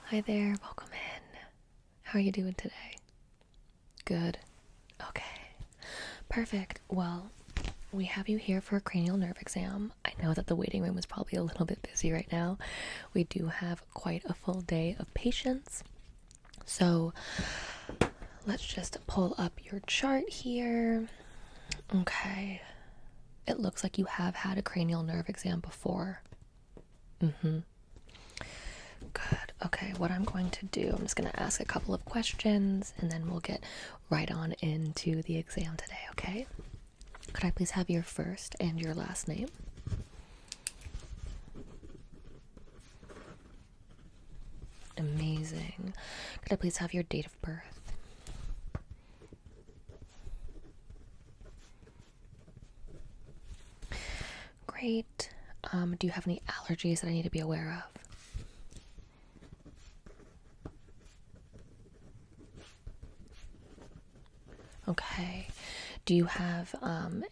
Hi there, welcome in. How are you doing today? Good. Okay. Perfect. Well, we have you here for a cranial nerve exam. I know that the waiting room is probably a little bit busy right now. We do have quite a full day of patients. So let's just pull up your chart here. Okay. It looks like you have had a cranial nerve exam before. Good. Okay, what I'm going to do, I'm just going to ask a couple of questions and then we'll get right on into the exam today, okay? Could I please have your first and your last name? Amazing. Could I please have your date of birth? Great. Do you have any allergies that I need to be aware of? Okay. Do you have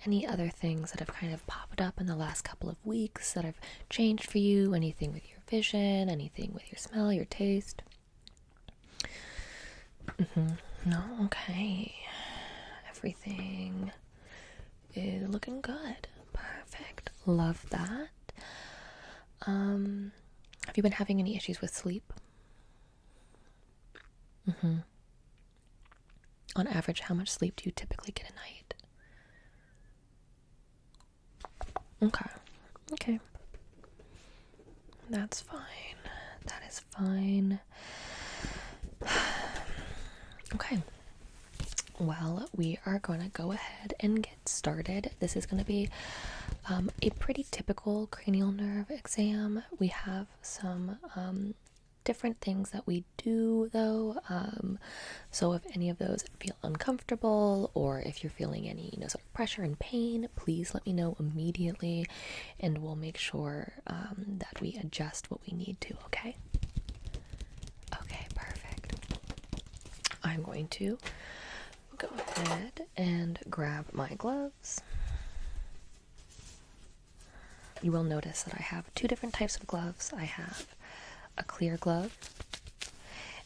any other things that have kind of popped up in the last couple of weeks that have changed for you? Anything with your vision? Anything with your smell, your taste? No? Okay. Everything is looking good. Perfect. Love that. Have you been having any issues with sleep? On average, how much sleep do you typically get a night? Okay. Okay. That's fine. That is fine. Okay. Well, we are going to go ahead and get started. This is going to be a pretty typical cranial nerve exam. We have some different things that we do though, so if any of those feel uncomfortable or if you're feeling any sort of pressure and pain, please let me know immediately and we'll make sure that we adjust what we need to. Okay, perfect. I'm going to go ahead and grab my gloves. You will notice that I have two different types of gloves. I have a clear glove,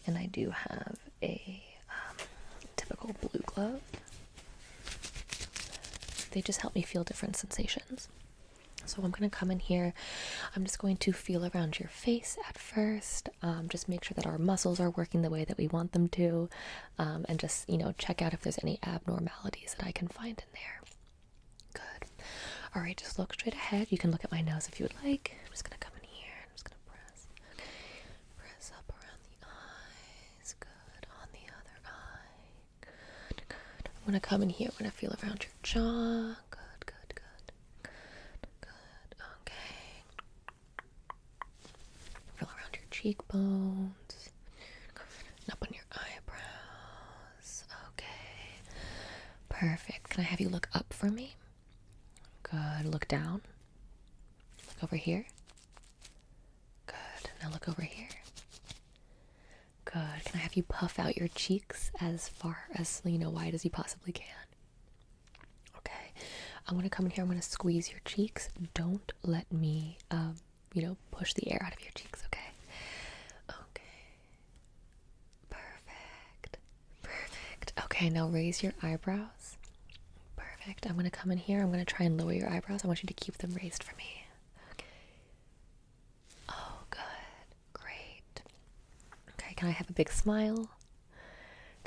and I do have a typical blue glove. They just help me feel different sensations. So I'm going to come in here. I'm just going to feel around your face at first, just make sure that our muscles are working the way that we want them to, and just, check out if there's any abnormalities that I can find in there. Good. All right, just look straight ahead. You can look at my nose if you would like. I'm just going to come in here. I'm just going to press up around the eyes. Good. On the other eye. Good, good. I'm going to come in here. I'm going to feel around your jaw. Good, good, good. Good. Okay. Feel around your cheekbones. And up on your eyebrows. Okay. Perfect. Can I have you look up for me? Good. Look down. Look over here. Good. Now look over here. Good. Can I have you puff out your cheeks as far as, wide as you possibly can? Okay. I'm going to come in here. I'm going to squeeze your cheeks. Don't let me, push the air out of your cheeks, okay? Okay. Perfect. Perfect. Okay, now raise your eyebrows. Perfect. I'm going to come in here. I'm going to try and lower your eyebrows. I want you to keep them raised for me. Okay. Oh, good. Great. Okay, can I have a big smile?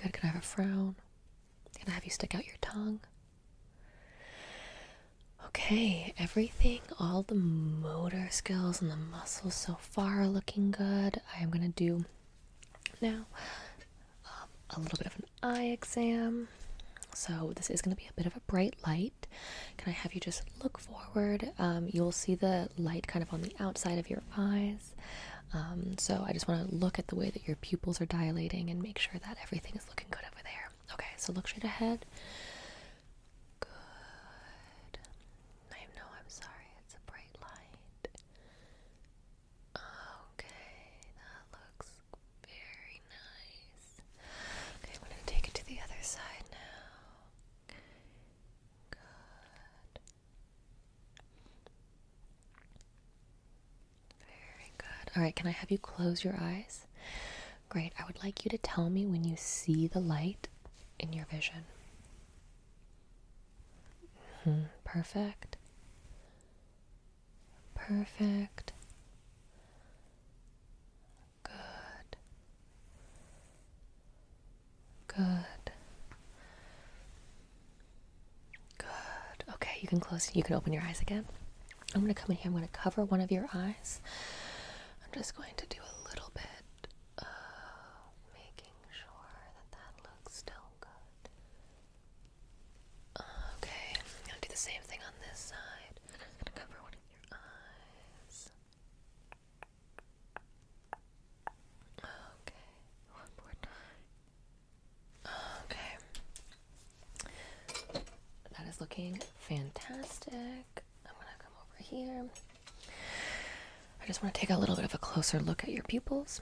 Good. Can I have a frown? Can I have you stick out your tongue? Okay, everything, all the motor skills and the muscles so far are looking good. I am going to do now a little bit of an eye exam. So this is going to be a bit of a bright light. Can I have you just look forward? You'll see the light kind of on the outside of your eyes. So I just want to look at the way that your pupils are dilating and make sure that everything is looking good over there. Okay, so look straight ahead. Good. I know, I'm sorry, it's a bright light. Okay, that looks very nice. Okay, I'm going to take it to the other side now. Good. Very good. All right, can I have you close your eyes? Great. I would like you to tell me when you see the light in your vision. Perfect. Perfect. Good. Good. Good. Okay, you can open your eyes again. I'm going to come in here. I'm going to cover one of your eyes. I'm just going to do a little bit of making sure that looks still good. Okay, I'm going to do the same thing on this side. I'm going to cover one of your eyes. Okay, one more time. Okay. That is looking fantastic. I'm going to come over here. I just want to take a little bit of a closer look at your pupils.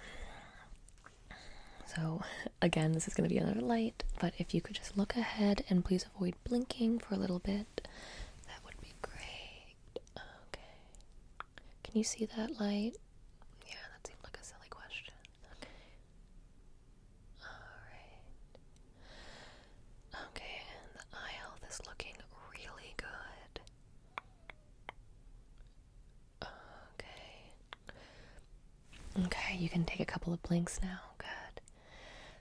So again, this is going to be another light, but if you could just look ahead and please avoid blinking for a little bit, that would be great. Okay. Can you see that light? Yeah, that seemed like a silly question. Okay. Alright. Okay, and the eye health is looking really good. Okay, you can take a couple of blinks now. Good.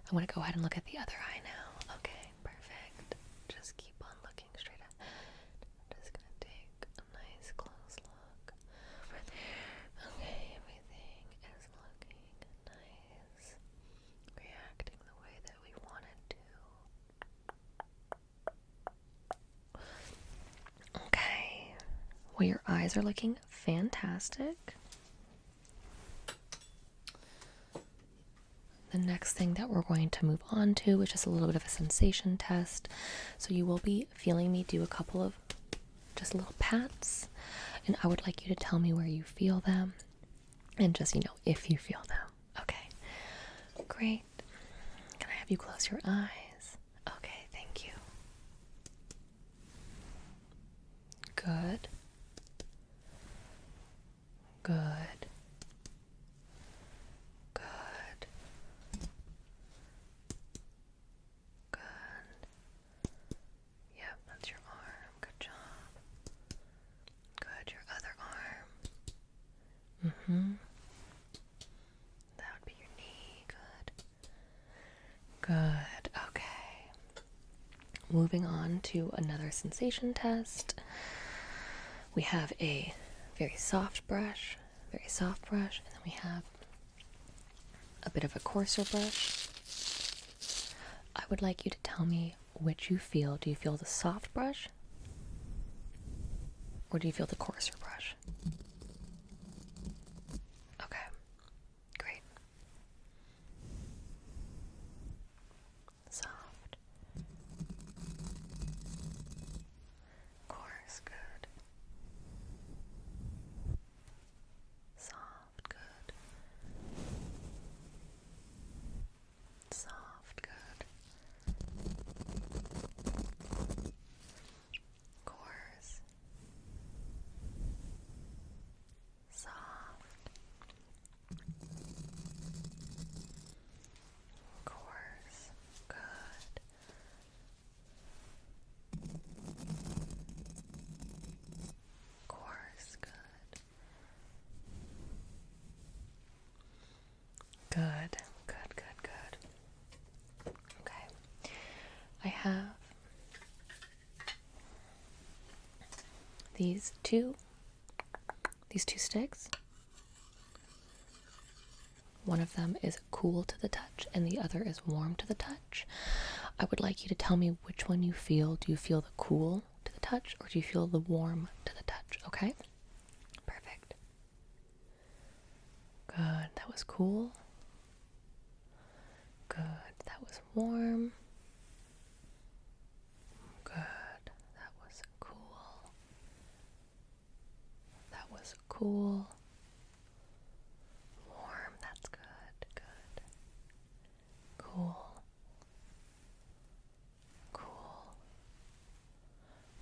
I'm going to go ahead and look at the other eye now. Okay, perfect. Just keep on looking straight ahead. I'm just going to take a nice close look. Okay, everything is looking nice. Reacting the way that we want it to. Okay. Well, your eyes are looking fantastic. The next thing that we're going to move on to is just a little bit of a sensation test. So you will be feeling me do a couple of just little pats, and I would like you to tell me where you feel them and just, if you feel them. Okay, great. Can I have you close your eyes? Okay, thank you. Good. Good. That would be your knee. Good. Okay. Moving on to another sensation test. We have a very soft brush, and then we have a bit of a coarser brush. I would like you to tell me which you feel. Do you feel the soft brush? Or do you feel the coarser brush? Okay, great. Soft. Coarse, good. Soft, good. Soft, good. Coarse. Soft. Coarse. Good. Coarse. Good. Good. Good, good, good. Okay. I have these two sticks. One of them is cool to the touch and the other is warm to the touch. I would like you to tell me which one you feel. Do you feel the cool to the touch or do you feel the warm to the touch? Okay? Perfect. Good. That was cool. Good. That was warm. Good. That was cool. That was cool. Warm. That's good. Good. Cool. Cool.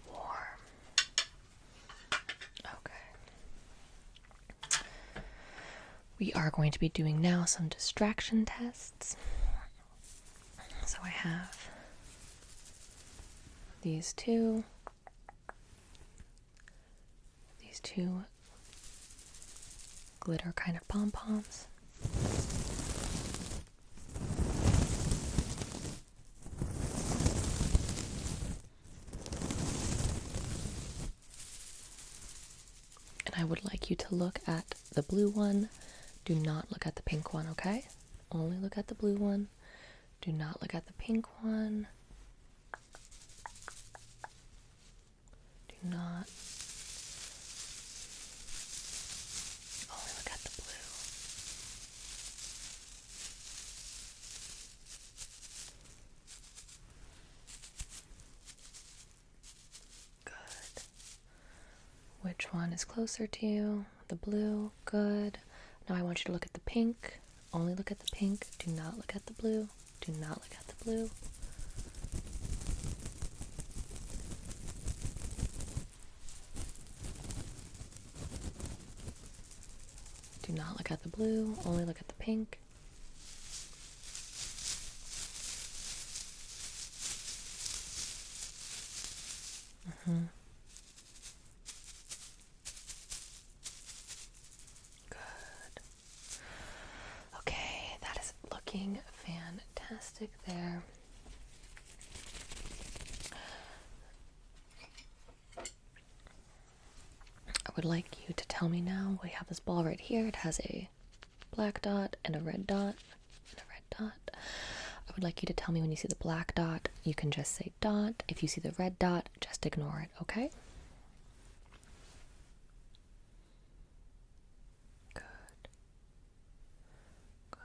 Warm. Okay. We are going to be doing now some distraction tests. So I have these two glitter kind of pom-poms. And I would like you to look at the blue one. Do not look at the pink one, okay? Only look at the blue one. Do not look at the pink one. Do not. Only look at the blue. Good. Which one is closer to you? The blue. Good. Now I want you to look at the pink. Only look at the pink. Do not look at the blue. Do not look at the blue. Do not look at the blue. Only look at the pink. Good. Okay, that is looking fantastic there. I would like you to tell me now. We have this ball right here. It has a black dot and a red dot and a red dot. I would like you to tell me when you see the black dot. You can just say dot. If you see the red dot, just ignore it, okay? Good. Good.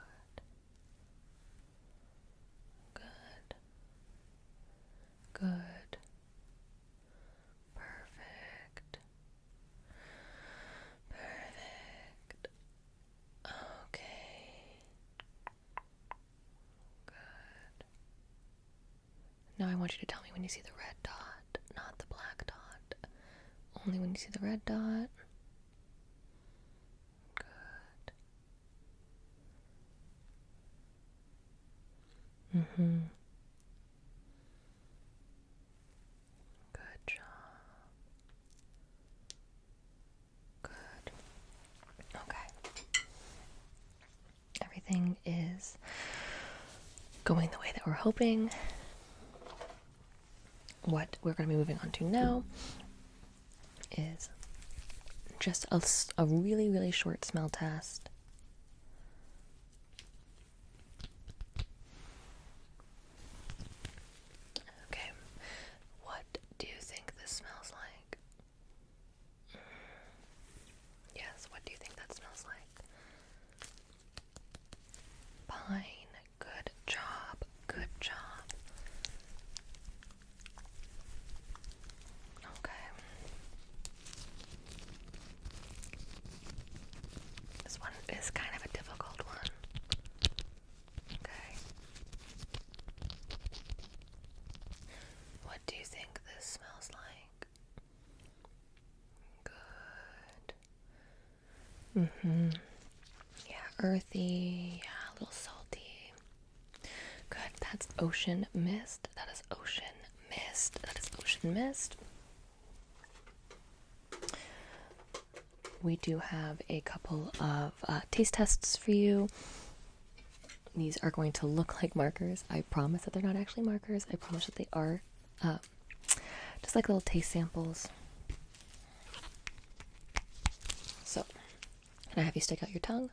Good. Good. Perfect. Perfect. Okay. Good. Now I want you to tell me when you see the red dot, not the black dot. Only when you see the red dot. Good. Good job. Good. Okay. Everything is going the way that we're hoping. What we're going to be moving on to now is just a really, really short smell test. Okay, what do you think this smells like? Yes, what do you think that smells like? Pine. Good job. Good job. Okay. This one is kind of a difficult one. Okay. What do you think this smells like? Good. Yeah, earthy. Yeah, a little salty. Good. That's ocean mist. That is ocean mist. That is ocean mist. We do have a couple of taste tests for you. These are going to look like markers. I promise that they're not actually markers. I promise that they are just like little taste samples. So, can I have you stick out your tongue?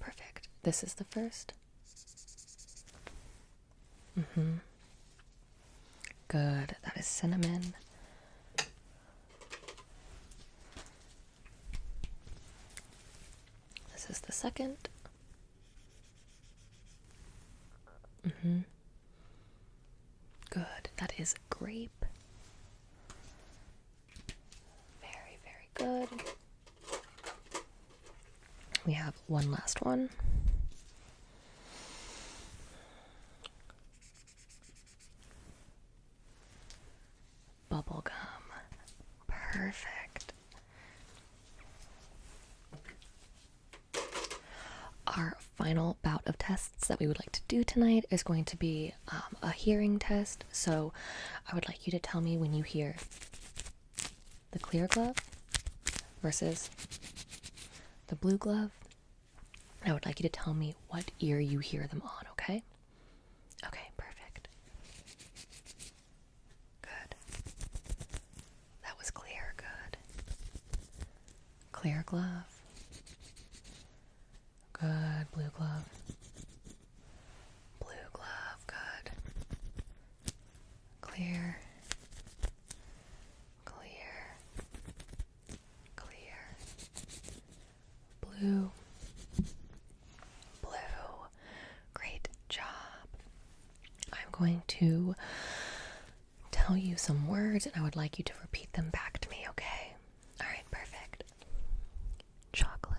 Perfect. This is the first. Good. That is cinnamon. This is the second. Good. That is grape. Very, very good. We have one last one. Bubblegum. Perfect. Our final bout of tests that we would like to do tonight is going to be a hearing test. So I would like you to tell me when you hear the clear glove versus the blue glove. I would like you to tell me what ear you hear them on, okay? Okay, perfect. Good. That was clear, good. Clear glove. Good, blue glove. Blue glove, good. Clear. Clear. Clear. Blue. Blue. Great job. I'm going to tell you some words and I would like you to repeat them back to me, okay? All right, perfect. Chocolate.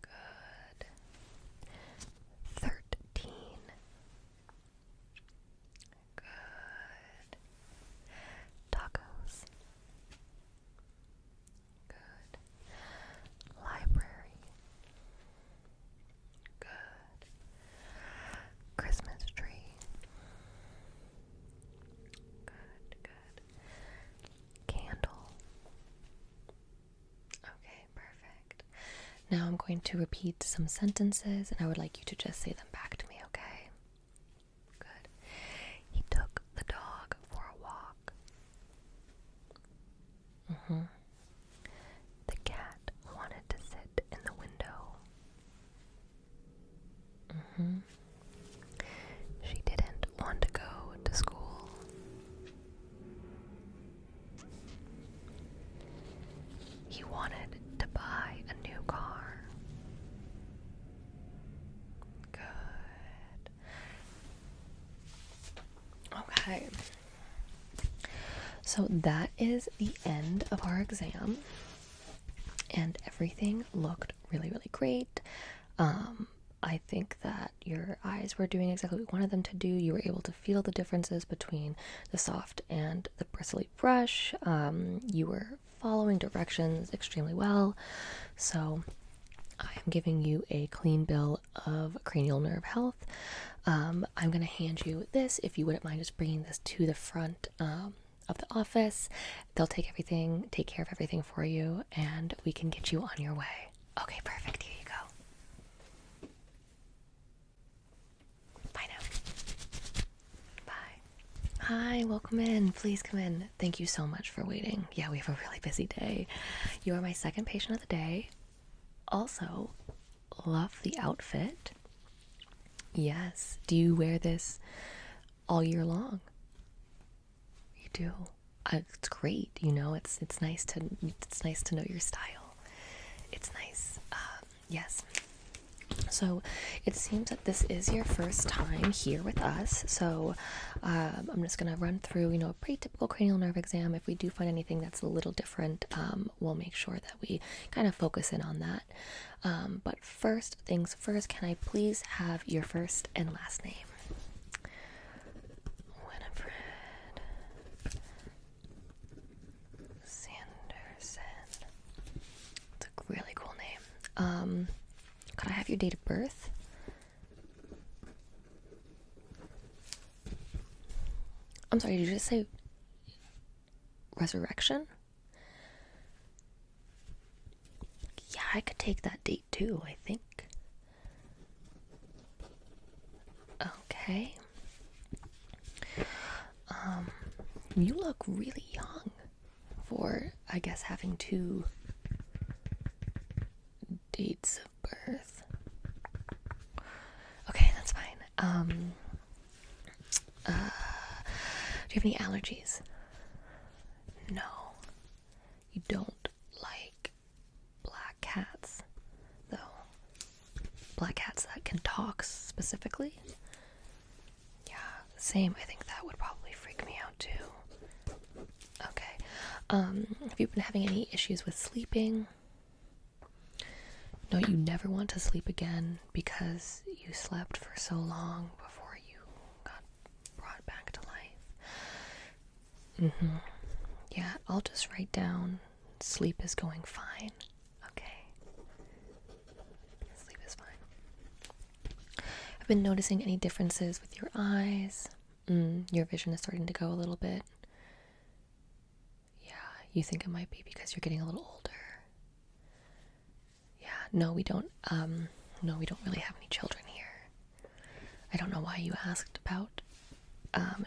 Good. 13. Good. Tacos. Good. Library. Good. Christmas tree. Good, good. Candle. Okay, perfect. Now I'm going to repeat some sentences and I would like you to just say them back to me, okay? Good. He took the dog for a walk. The cat wanted to sit in the window. She didn't want to go to school. He wanted to buy a new car. Good. Okay. So that is the end of our exam. And everything looked really, really great. I think that your eyes were doing exactly what we wanted them to do. You were able to feel the differences between the soft and the bristly brush. You were following directions extremely well. So I am giving you a clean bill of cranial nerve health. I'm going to hand you this. If you wouldn't mind just bringing this to the front of the office, they'll take care of everything for you, and we can get you on your way. Okay, perfect. Here you go. Bye now. Bye. Hi, welcome in. Please come in. Thank you so much for waiting. Yeah, we have a really busy day. You are my second patient of the day. Also, love the outfit. Yes. Do you wear this all year long? You do. It's great. You know, it's nice to know your style. It's nice. Yes. So it seems that this is your first time here with us. So I'm just going to run through, a pretty typical cranial nerve exam. If we do find anything that's a little different, we'll make sure that we kind of focus in on that. But first things first, can I please have your first and last name? Winifred Sanderson. It's a really cool name. Could I have your date of birth? I'm sorry, did you just say resurrection? Yeah, I could take that date too, I think. Okay. You look really young for, I guess, having two dates of birth. Okay, that's fine. Do you have any allergies? No. You don't like black cats, though? Black cats that can talk specifically? Yeah, same. I think that would probably freak me out too. Okay. Have you been having any issues with sleeping? No, you never want to sleep again because you slept for so long before you got brought back to life. Yeah, I'll just write down sleep is going fine. Okay. I've been noticing any differences with your eyes. Your vision is starting to go a little bit. Yeah, you think it might be because you're getting a little older. Yeah, no, we don't really have any children here. I don't know why you asked about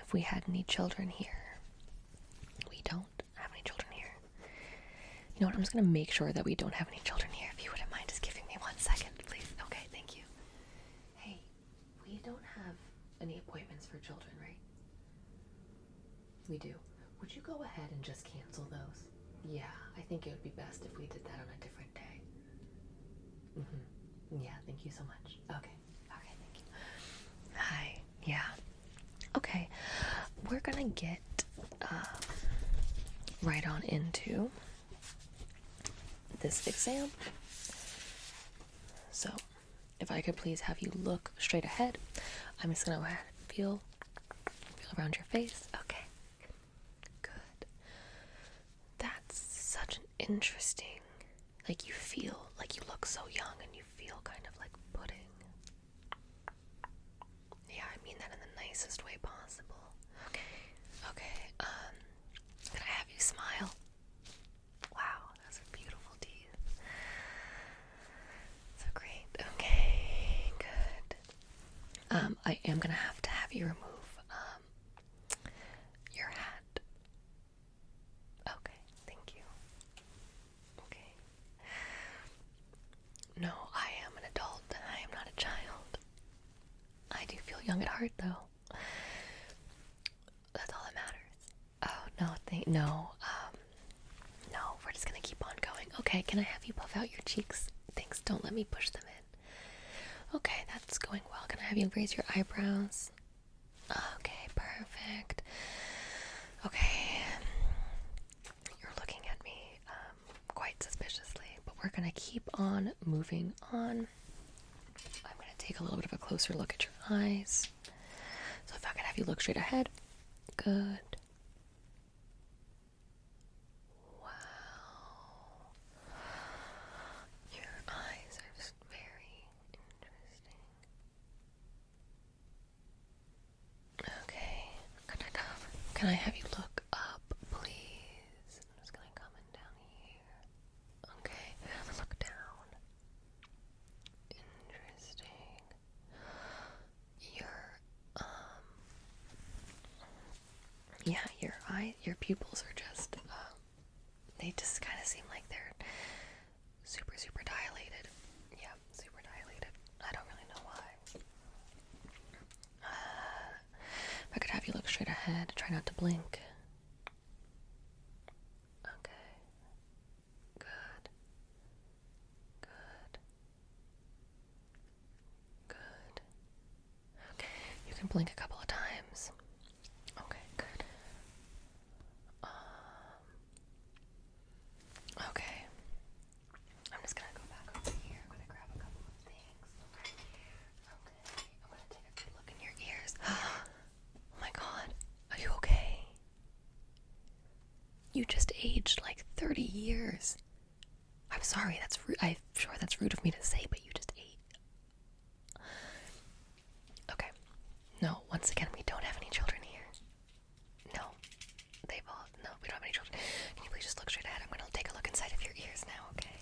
if we had any children here. We don't have any children here. You know what, I'm just gonna make sure that we don't have any children here. If you wouldn't mind just giving me 1 second, please. Okay, thank you. Hey, we don't have any appointments for children, right? We do. Would you go ahead and just cancel those? Yeah, I think it would be best if we did that on a different day. Yeah, thank you so much. Okay, thank you. Hi, yeah. Okay, we're gonna get right on into this exam. So, if I could please have you look straight ahead. I'm just gonna go ahead and feel around your face. Okay, good. That's such an interesting, like, you feel like you look so young and you feel kind of like pudding. Yeah, I mean that in the nicest way possible. Okay, can I have you smile? Wow, those are beautiful teeth. So great. Okay, good. I am gonna have to have you remove your hat. Okay, thank you. Okay. No, I am an adult. I am not a child. I do feel young at heart, though. That's all that matters. Oh, no, no, we're just gonna keep on going. Okay, can I have you puff out your cheeks? Thanks, don't let me push them in. Okay, that's going well. Can I have you raise your eyebrows? Okay, perfect. Okay, you're looking at me quite suspiciously, but we're gonna keep on moving on. I'm gonna take a little bit of a closer look at your eyes. So if I could have you look straight ahead. Good. Wow. Your eyes are just very interesting. Okay. Can I have you look up, please? I'm just gonna come in down here. Okay. Look down. Interesting. Your pupils are just, they just kind of seem like they're super, super dilated. Yeah, super dilated. I don't really know why. If I could have you look straight ahead, try not to blink. Okay. Good. Good. Good. Okay, you can blink a couple of times. Okay, good. Okay. I'm just gonna go back over here. I'm gonna grab a couple of things. Okay. I'm gonna take a good look in your ears. Oh my god. Are you okay? You just aged like 30 years. I'm sorry, that's rude. I'm sure that's rude of me to say, but you just ate. Okay. No, once again, we don't have any children here. No. No, we don't have any children. Can you please just look straight ahead? I'm gonna take a look inside of your ears now, okay?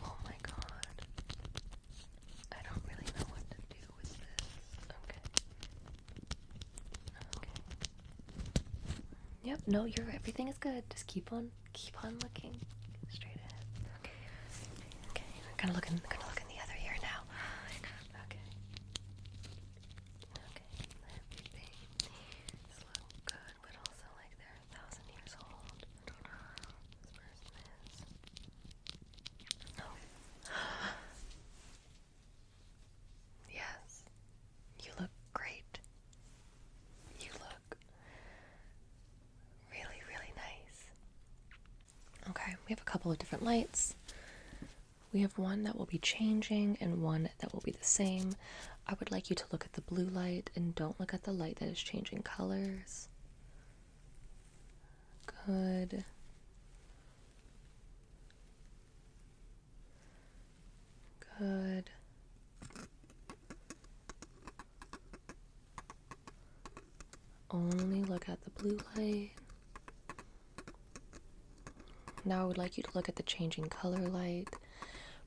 Oh my god. I don't really know what to do with this. Okay. Yep, no, everything is good. Just keep on looking straight ahead. Okay. I'm gonna look in the other ear now. Okay. Everything is looking good, but also like they're 1,000 years old. This person is. Oh. Yes. You look great. You look really, really nice. Okay, we have a couple of different lights. We have one that will be changing and one that will be the same. I would like you to look at the blue light and don't look at the light that is changing colors. Good. Good. only look at the blue light. Now I would like you to look at the changing color light,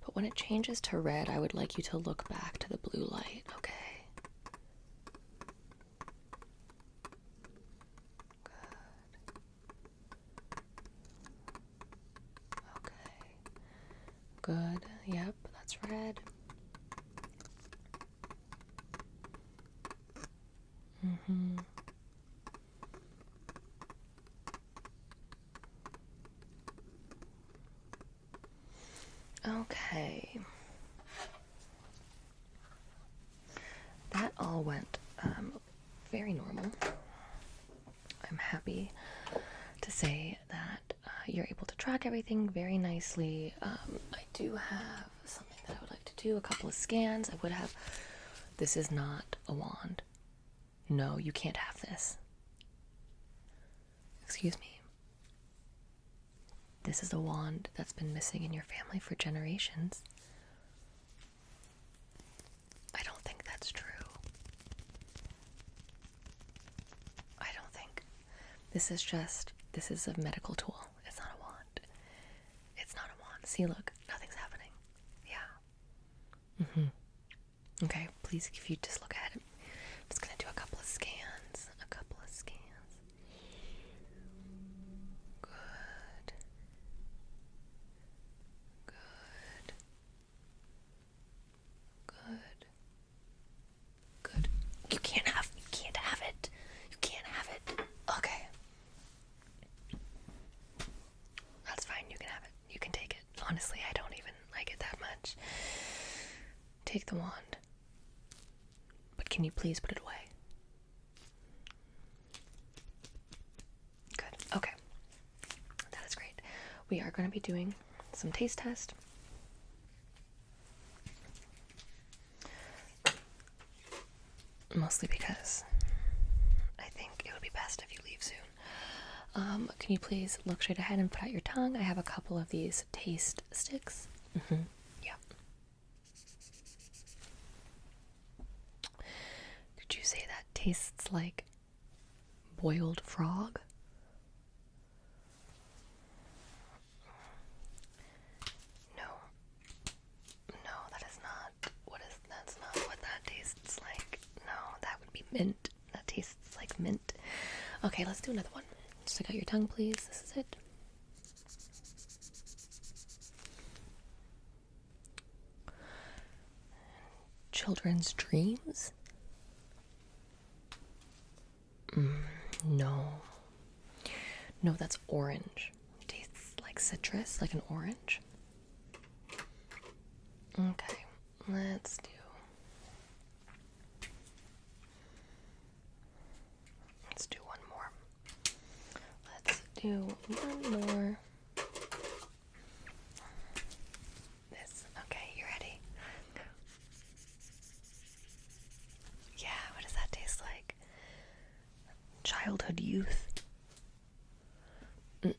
but when it changes to red, I would like you to look back to the blue light, okay? Good. Yep, that's red. Okay. That all went very normal. I'm happy to say that you're able to track everything very nicely. I do have something that I would like to do, a couple of scans. I would have... This is not a wand. No, you can't have this. Excuse me. This is a wand that's been missing in your family for generations. I don't think that's true. I don't think. This is a medical tool. It's not a wand. It's not a wand. See, look, nothing's happening. Yeah. Okay, please, if you just look at it. I'm just gonna do a couple of scans. Good. Good. You can't have it. You can't have it. Okay. That's fine, you can have it. You can take it. Honestly, I don't even like it that much. Take the wand. But can you please put it away? Good. Okay. That is great. We are going to be doing some taste test. Mostly because I think it would be best if you leave soon. Can you please look straight ahead and put out your tongue? I have a couple of these taste sticks. Yeah. Did you say that tastes like boiled frog? No, that is not that's not what that tastes like. No, that would be mint. That tastes like mint. Okay, let's do another one. Stick out your tongue, please. This is it. Children's dreams? No. No, that's orange. It tastes like citrus, like an orange. Okay, let's do one more. Let's do one more. This. Okay, you ready? Yeah, what does that taste like? Childhood youth.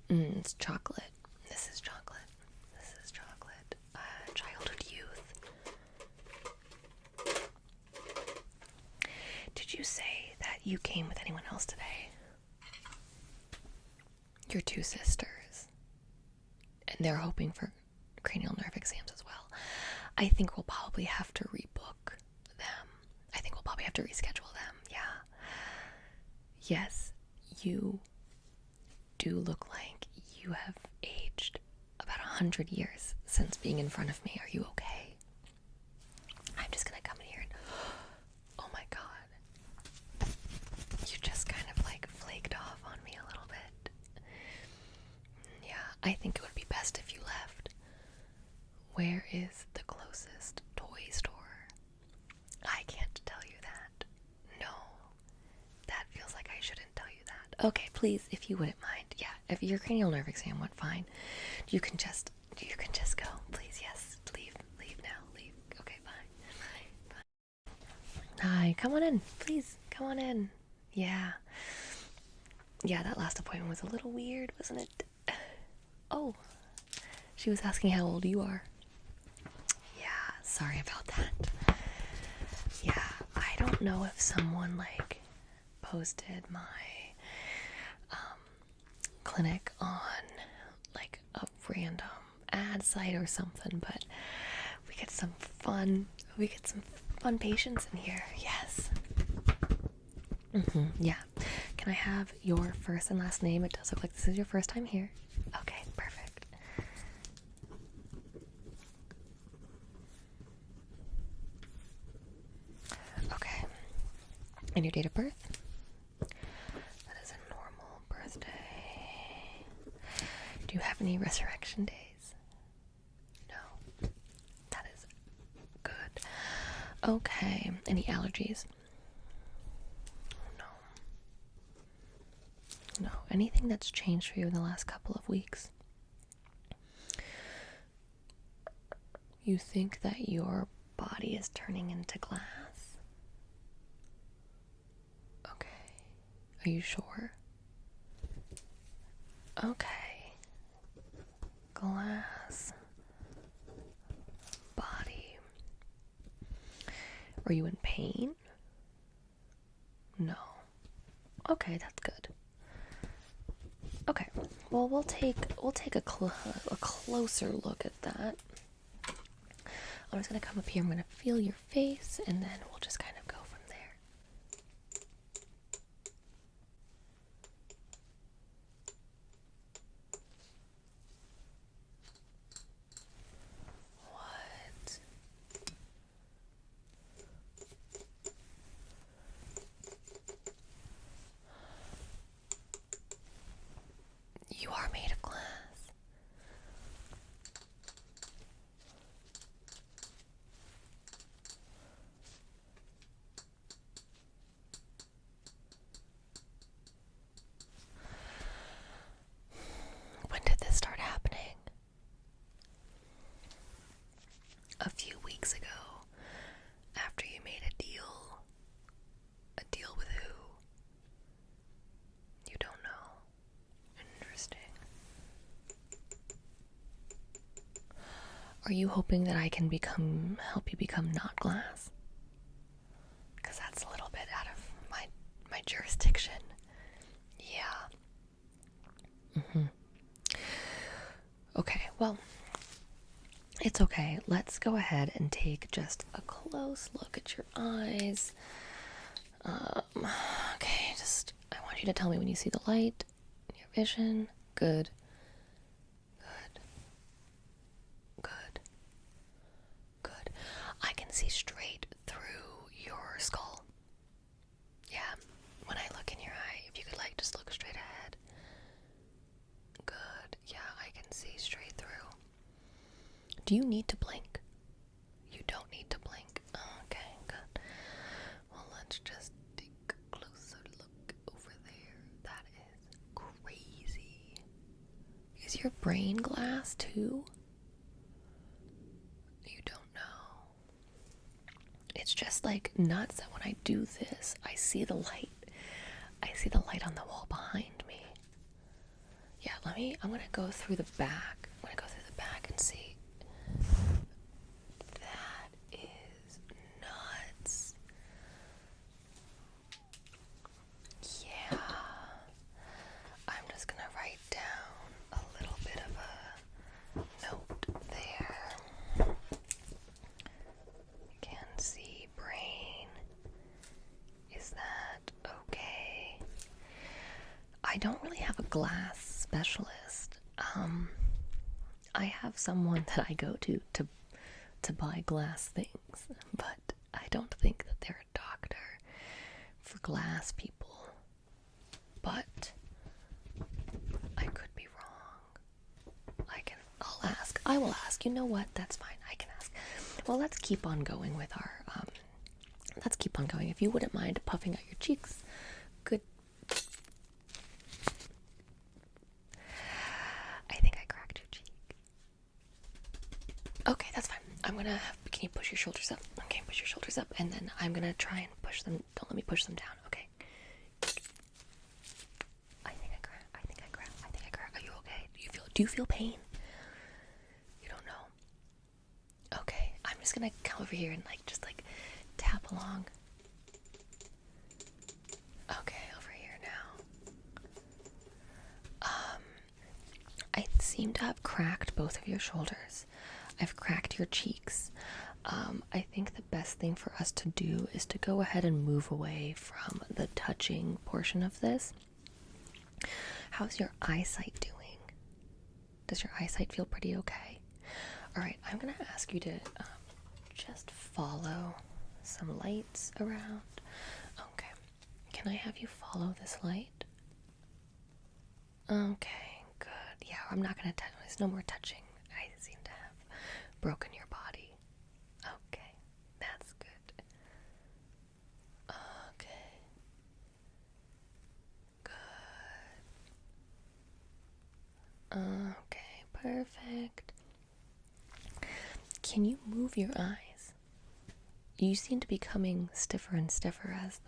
It's chocolate. This is chocolate. Childhood youth. Did you say that you came with anyone else today? Your two sisters. And they're hoping for cranial nerve exams as well. I think we'll probably have to rebook them. I think we'll probably have to reschedule them. Yeah. Yes, you do look like you have aged about 100 years since being in front of me. Are you okay? I'm just gonna come in here and... Oh my god. You just kind of like flaked off on me a little bit. Yeah, I think it would be best if you left. Where is the closest toy store? I can't tell you that. No. That feels like I shouldn't tell you that. Okay, please, if you wouldn't mind. Yeah, if your cranial nerve exam went fine, you can just go. Please, yes. Leave now. Leave. Okay, bye. Hi, come on in. Please, come on in. Yeah. Yeah, that last appointment was a little weird, wasn't it? Oh, she was asking how old you are. Yeah, sorry about that. Yeah, I don't know if someone, like, posted my clinic on like a random ad site or something, but we get some fun patients in here. Yes. Yeah. Can I have your first and last name? It does look like this is your first time here. Okay, perfect. Okay. And your date of birth? That is a normal birthday. Do you have any resurrection days? No. That is good. Okay. Any allergies? No. Anything that's changed for you in the last couple of weeks? You think that your body is turning into glass? Okay. Are you sure? Okay. Glass. Body. Are you in pain? No. Okay, that's good. Okay, well, we'll take a closer look at that. I'm just gonna come up here. I'm gonna feel your face, and then we'll just kind of go from there. What? You are made of glass. When did this start happening? A few weeks ago, after you made a deal. A deal with who? You don't know. Interesting. Are you hoping that I can help you become not glass? Because that's a little bit out of my jurisdiction. Yeah. Okay, well, it's okay. Let's go ahead and take just a close look at your eyes. Okay, I want you to tell me when you see the light, your vision. Good. Good. I can see straight through your skull. Yeah, when I look in your eye, if you could just look straight ahead. Good. Yeah, I can see straight through. Do you need to blink? You don't need to blink. Okay, good. Well, let's just take a closer look over there. That is crazy. Is your brain glass too? You don't know. It's just nuts that when I do this, I see the light. I see the light on the wall behind me. Yeah, I'm gonna go through the back. I'm gonna go through the back and see. That is nuts. Yeah. I'm just gonna write down a little bit of a note there. Can see brain. Is that okay? I don't really have a glass specialist. I have someone that I go to buy glass things, but I don't think that they're a doctor for glass people. But I could be wrong. I'll ask. I will ask. You know what? That's fine. I can ask. Well, let's keep on going with our, let's keep on going. If you wouldn't mind puffing out your cheeks. Good. I think I cracked your cheek. Okay, that's fine. Can you push your shoulders up? Okay, push your shoulders up, and then I'm gonna try and push them. Don't let me push them down, okay? I think I cracked. Are you okay? Do you feel pain? You don't know? Okay, I'm just gonna come over here and just tap along. Okay. seem to have cracked both of your shoulders. I've cracked your cheeks. I think the best thing for us to do is to go ahead and move away from the touching portion of this. How's your eyesight doing? Does your eyesight feel pretty okay? All right, I'm going to ask you to just follow some lights around. Okay, can I have you follow this light? Okay, good. Yeah, I'm not going to touch. There's no more touching. I seem to have broken your body. Okay, that's good. Okay. Good. Okay, perfect. Can you move your eyes? You seem to be becoming stiffer and stiffer as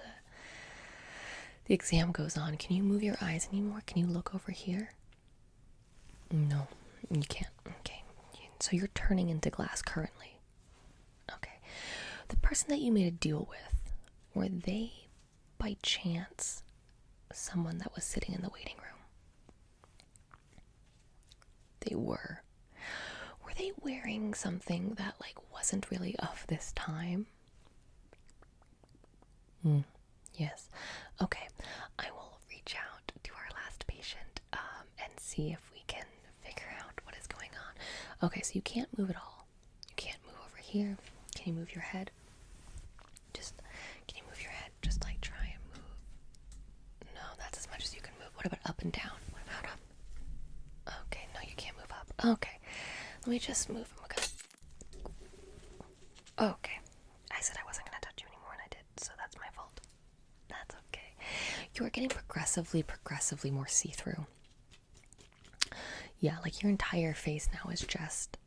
the exam goes on. Can you move your eyes anymore? Can you look over here? No, you can't. Okay. So you're turning into glass currently. Okay. The person that you made a deal with, were they by chance someone that was sitting in the waiting room? They were. Were they wearing something that wasn't really of this time? Yes. Okay. I will reach out to our last patient and see if we can figure out what is going on. Okay, so you can't move at all. You can't move over here. Can you move your head? Can you move your head? Just try and move. No, that's as much as you can move. What about up and down? What about up? Okay, no, you can't move up. Okay, let me just move. Okay, I said I wasn't going to touch you anymore and I did, so that's my fault. That's okay. You are getting progressively more see-through. Yeah, your entire face now is just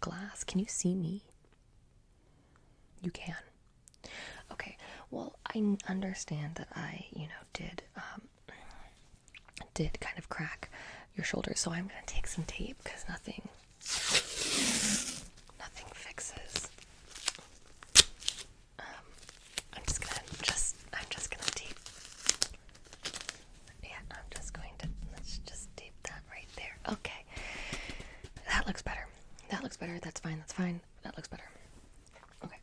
glass. Can you see me? You can. Okay, well, I understand that I, did kind of crack your shoulders, so I'm gonna take some tape because nothing fixes. I'm just gonna tape. Yeah, let's just tape that right there. Okay, that looks better. That's fine. That looks better. Okay.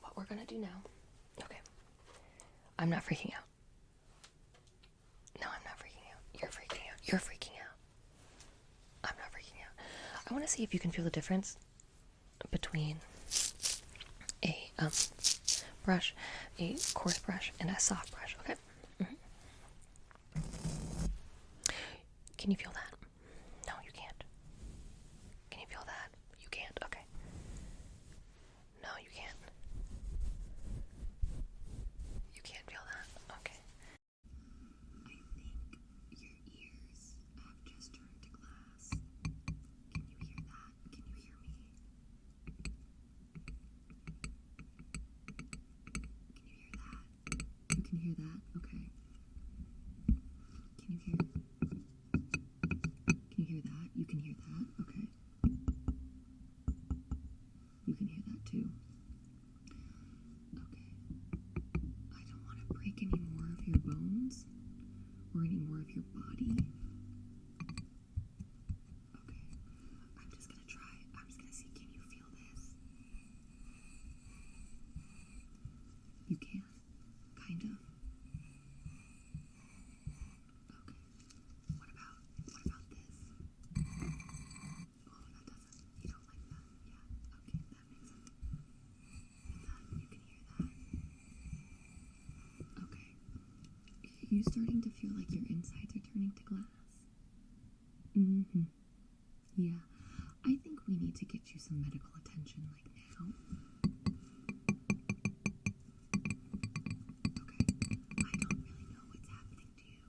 What we're gonna do now. Okay. I'm not freaking out. No, I'm not freaking out. You're freaking out. I'm not freaking out. I want to see if you can feel the difference between a brush, a coarse brush, and a soft brush. Okay. Can you feel that? No, you can't. Can you feel that? You can't. Okay. No, you can't. You can't feel that. Okay. I think your ears have just turned to glass. Can you hear that? Can you hear me? Can you hear that? You can hear that? Okay. Can you hear that? You can hear that? Okay. You can hear that too. Okay. I don't want to break any more of your bones or any more of your body. Okay. I'm just gonna try. I'm just gonna see, can you feel this? You can? Kind of? Okay. What about this? Oh, that doesn't. You don't like that? Yeah. Okay, that makes sense. You can hear that. Okay. Are you starting to feel like your insides are turning to glass? Yeah. I think we need to get you some medical attention now. Okay. I don't really know what's happening to you.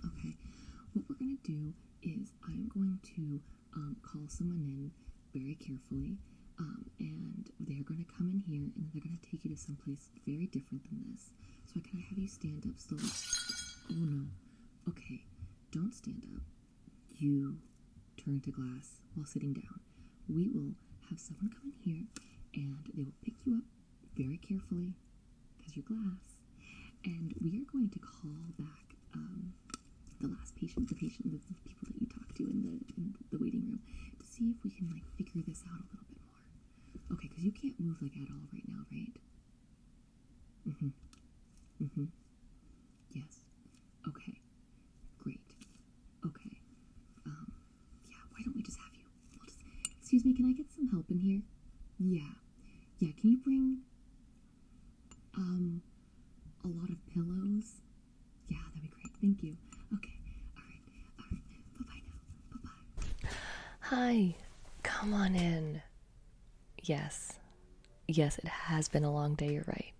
Okay. What we're going to do is I'm going to call someone in very carefully, and they're going to come in here and they're going to take you to someplace very different than this. So can I have you stand up slowly? Oh no. Okay, don't stand up. You turn to glass while sitting down. We will have someone come in here and they will pick you up very carefully because you're glass, And we are going to call back the last patient, the people that you talked to in the waiting room, to see if we can like figure this out a little bit more. Okay, because you can't move like at all right now, right? Yes. Okay. Great. Okay. Yeah. Why don't we just have you? Excuse me. Can I get some help in here? Yeah. Yeah. Can you bring a lot of pillows? Yeah, that'd be great. Thank you. Okay. All right. Bye-bye now. Bye-bye. Hi. Come on in. Yes. Yes, it has been a long day, you're right.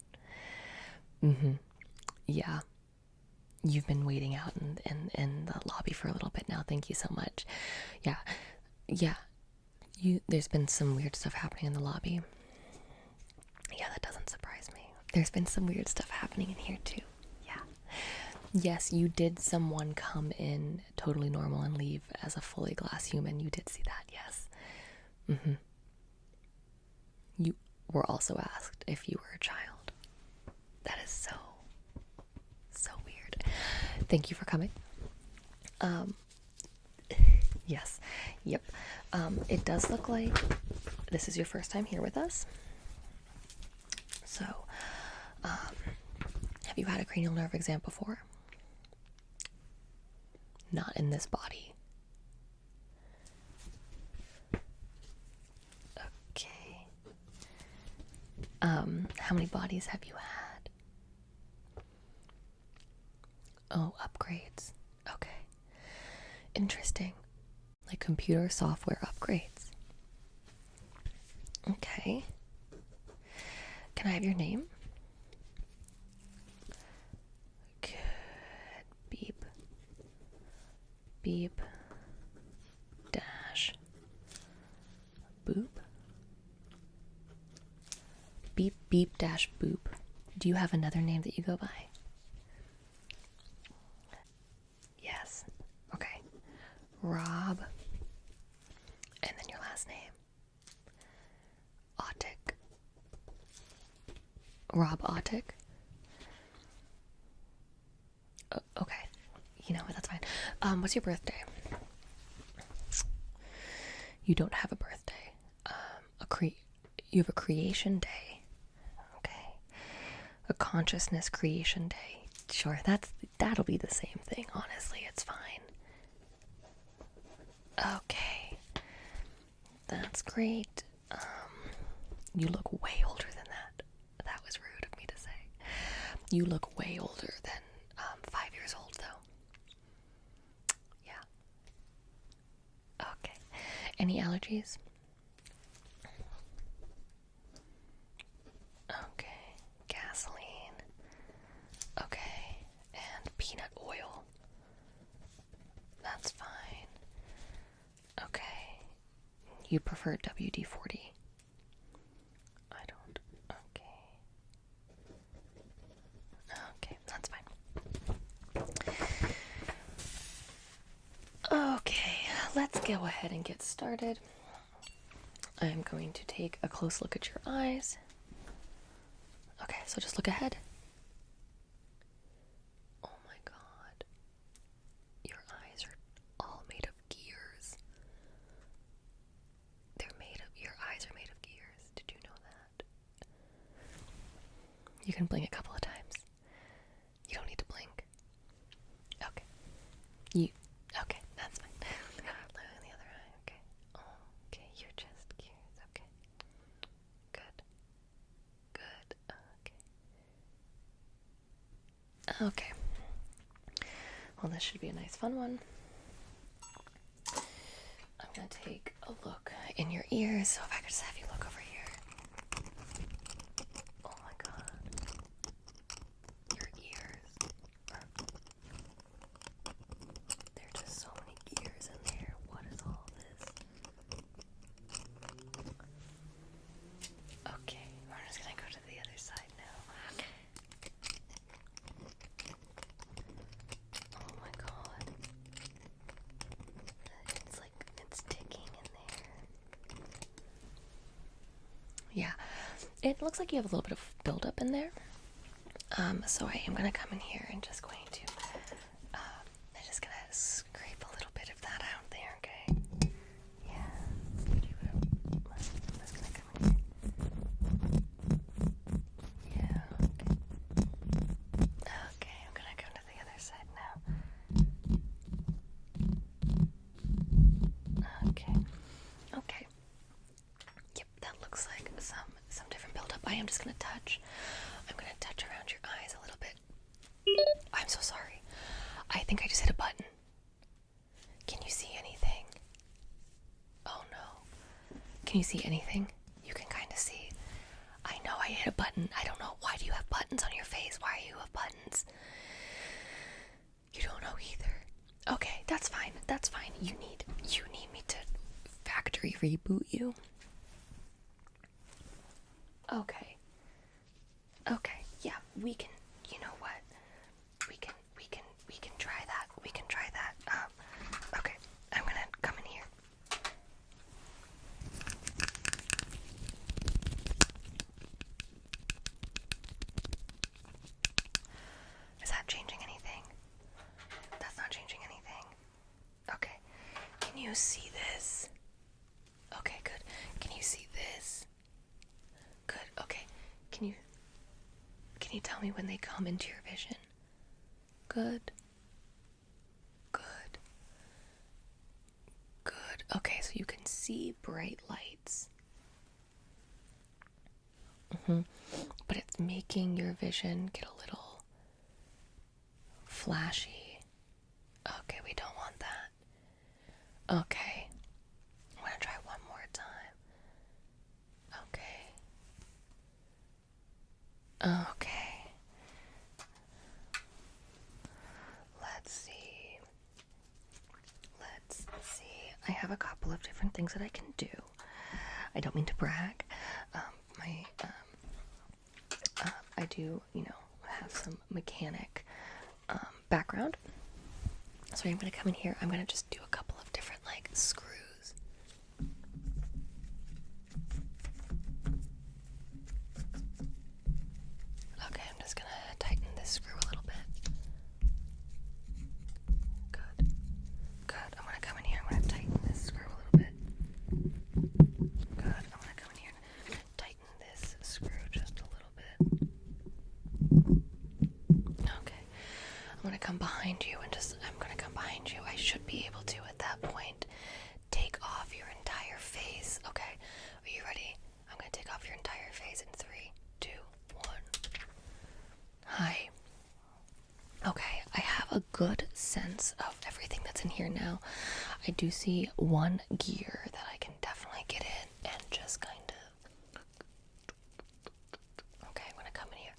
Yeah. You've been waiting out in the lobby for a little bit now. Thank you so much. Yeah. There's been some weird stuff happening in the lobby. Yeah, that doesn't surprise me. There's been some weird stuff happening in here too. Yeah. Yes, you did someone come in totally normal and leave as a fully glass human. You did see that, yes. You were also asked if you were a child. That is so weird. Thank you for coming. Yes. Yep. It does look like this is your first time here with us. So, have you had a cranial nerve exam before? Not in this body. Okay. How many bodies have you had? Oh, upgrades. Okay. Interesting. Like computer software upgrades. Okay. Can I have your name? Good. Beep. Dash. Boop. Beep dash boop. Do you have another name that you go by? Yes. Okay. Rob. And then your last name. Autic. Rob Autic? Okay. You know what, that's fine. What's your birthday? You don't have a birthday. You have a creation day. Okay. A consciousness creation day. Sure, that'll be the same thing, honestly. It's fine. Okay. That's great. You look way older than that. That was rude of me to say. You look way older than 5 years old, though. Yeah. Okay. Any allergies? Okay. Gasoline. Okay. And peanut oil. That's fine. Okay. You prefer WD-40? I don't. Okay, that's fine. Okay, let's go ahead and get started. I'm going to take a close look at your eyes. Okay, so just look ahead. Oh my god. Your eyes are all made of gears. Your eyes are made of gears. Did you know that? You can blink a couple of times. You don't need to blink. Okay. Okay, that's fine. Look in the other eye, okay. Okay, you're just gears, okay. Good, okay. Well, this should be a nice fun one. I'm gonna take a look in your ears, so if I could just have you look over here. Oh my god. Your ears. There are just so many gears in there. What is all this? Okay, we're just gonna go to the other side now. Oh my god. It's ticking in there. Yeah, it looks like you have a little bit of buildup in there. So I am gonna come in here and just going to, I'm just gonna scrape a little bit of that out there, okay? Yeah. I'm just gonna come in here. Yeah, okay. Okay, I'm gonna go to the other side now. Okay. Okay. Yep, that looks like some different buildup. I am just gonna touch. I'm gonna touch around your eyes a little bit. I'm so sorry. I think I just hit a button. Can you see anything? Oh no. Can you see anything? You can kind of see. I know I hit a button. I don't know. Why do you have buttons on your face? Why do you have buttons? You don't know either. Okay, that's fine. That's fine. You need me to factory reboot you. Okay. Okay. Yeah, we can. You know what? We can try that. We can try that. Okay. I'm gonna come in here. Is that changing anything? That's not changing anything. Okay. Can you see this? Okay, good. Can you see this? Good. Okay. Can you tell me when they come into your vision? Good. Good. Good. Okay, so you can see bright lights. But it's making your vision get a little flashy. Okay, we don't want that. Okay. I'm gonna try one more time. Okay. Okay. Let's see. I have a couple of different things that I can do. I don't mean to brag. I do, have some mechanic background. So I'm gonna come in here. I'm gonna just do a couple of different screws. Okay, I'm just gonna tighten this screw a little bit. Good. Good. I'm gonna come in here. I'm gonna tighten this screw a little bit. Good. I'm gonna come in here and tighten this screw just a little bit. Okay. I'm gonna come behind you and I should be able to at that point take off your entire face. Okay. Are you ready? I'm gonna take off your entire face in 3, 2, 1. Hi. Okay, I have a good sense of everything that's in here now. I do see one gear that I can definitely get in and just kind of... Okay, I'm gonna come in here.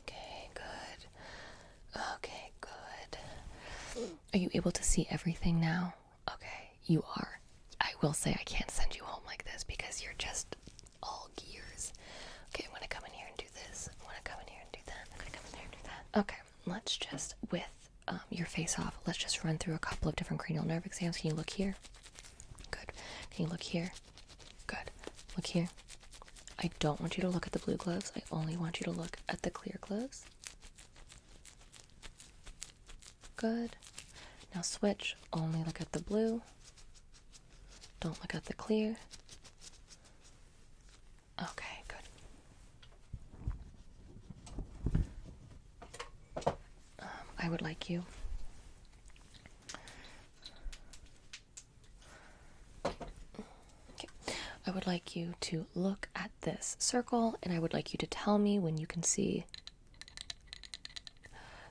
Okay, good. Okay, good. Are you able to see everything now? Okay, you are. I will say I can't send you home like this because you're just all gears. Okay, I'm gonna come in here and do this. I'm gonna come in here and do that. I'm gonna come in here and do that. Okay, let's just, with your face off, let's just run through a couple of different cranial nerve exams. Can you look here? Good. Can you look here? Good. Look here. I don't want you to look at the blue gloves. I only want you to look at the clear gloves. Good. Now switch. Only look at the blue. Don't look at the clear. Okay, good. I would like you I would like you to look at this circle, and I would like you to tell me when you can see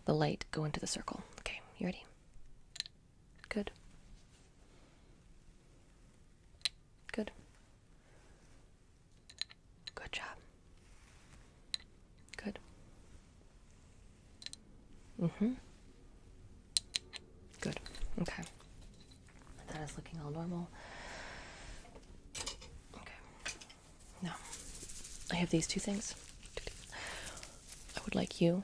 the light go into the circle. Okay, you ready? Good. Good. Good job. Good. Good. Okay. That is looking all normal. Okay. Now, I have these two things. I would like you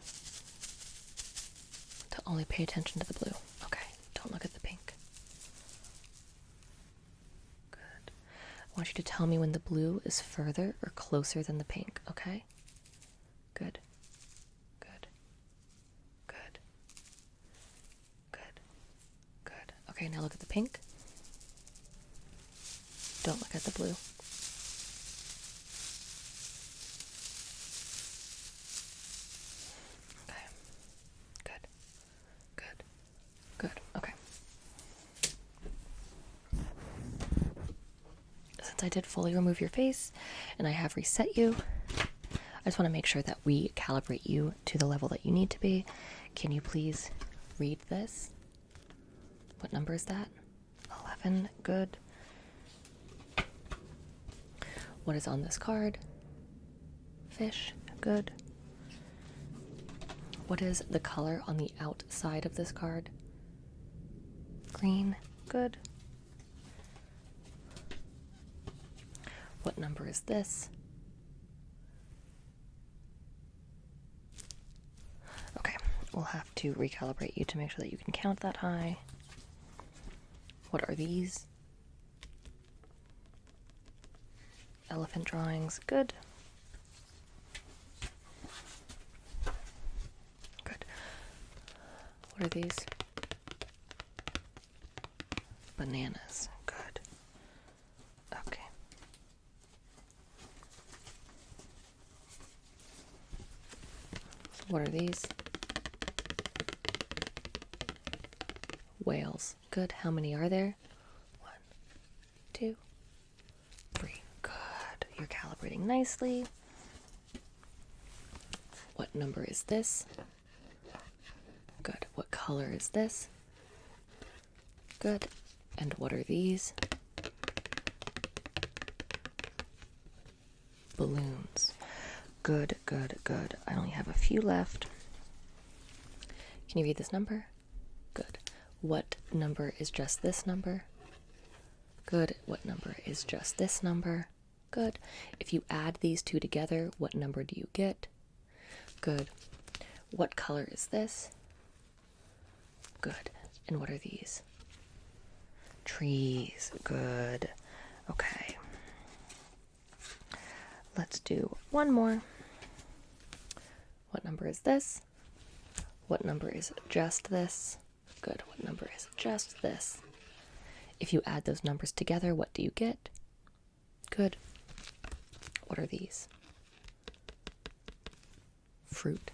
to only pay attention to the blue. Okay. Don't look at the pink. Good. I want you to tell me when the blue is further or closer than the pink, okay? Good. Okay, now look at the pink. Don't look at the blue. Okay. Good. Good. Good. Okay. Since I did fully remove your face and I have reset you, I just want to make sure that we calibrate you to the level that you need to be. Can you please read this? What number is that? 11. Good. What is on this card? Fish. Good. What is the color on the outside of this card? Green. Good. What number is this? Okay, we'll have to recalibrate you to make sure that you can count that high. What are these? Elephant drawings. Good. Good. What are these? Bananas. Good. Okay. What are these? Whales. Good. How many are there? 1, 2, 3. Good. You're calibrating nicely. What number is this? Good. What color is this? Good. And what are these? Balloons. Good, good, good. I only have a few left. Can you read this number? Good. What number is just this number? Good. What number is just this number? Good. If you add these two together, what number do you get? Good. What color is this? Good. And what are these? Trees. Good. Okay. Let's do one more. What number is this? What number is just this? Good. What number is just this? If you add those numbers together, what do you get? Good. What are these? Fruit.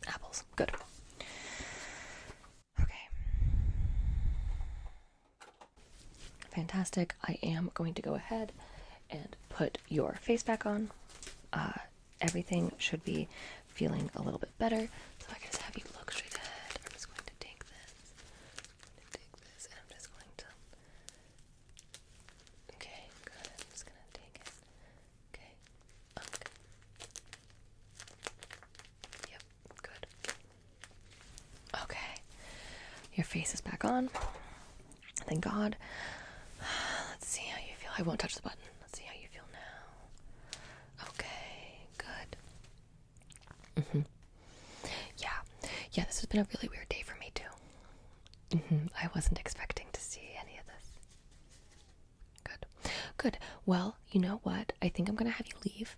Apples. Good. Okay. Fantastic. I am going to go ahead and put your face back on. Everything should be feeling a little bit better. So I can just have you look straight ahead. I'm just going to take this. And I'm just going to. Okay, good. I'm just going to take it. Okay. Okay. Yep, good. Okay. Your face is back on. Thank God. Let's see how you feel. I won't touch the button. Let's see how you feel now. Okay, good. Yeah, this has been a really weird day for me too. I wasn't expecting to see any of this. Good. Well, you know what? I think I'm gonna have you leave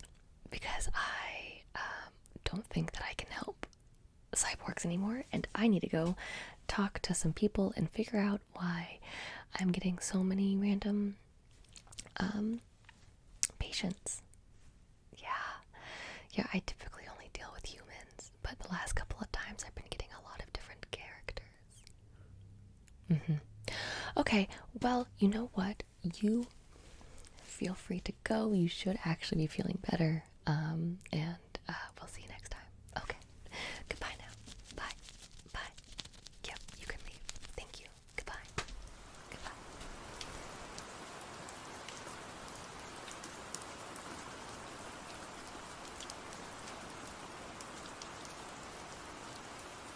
because I don't think that I can help cyborgs anymore, and I need to go talk to some people and figure out why I'm getting so many random patients. Yeah, I typically only deal with humans, but the last couple of times I've been getting a lot of different characters. Okay, well, you know what? You feel free to go. You should actually be feeling better. And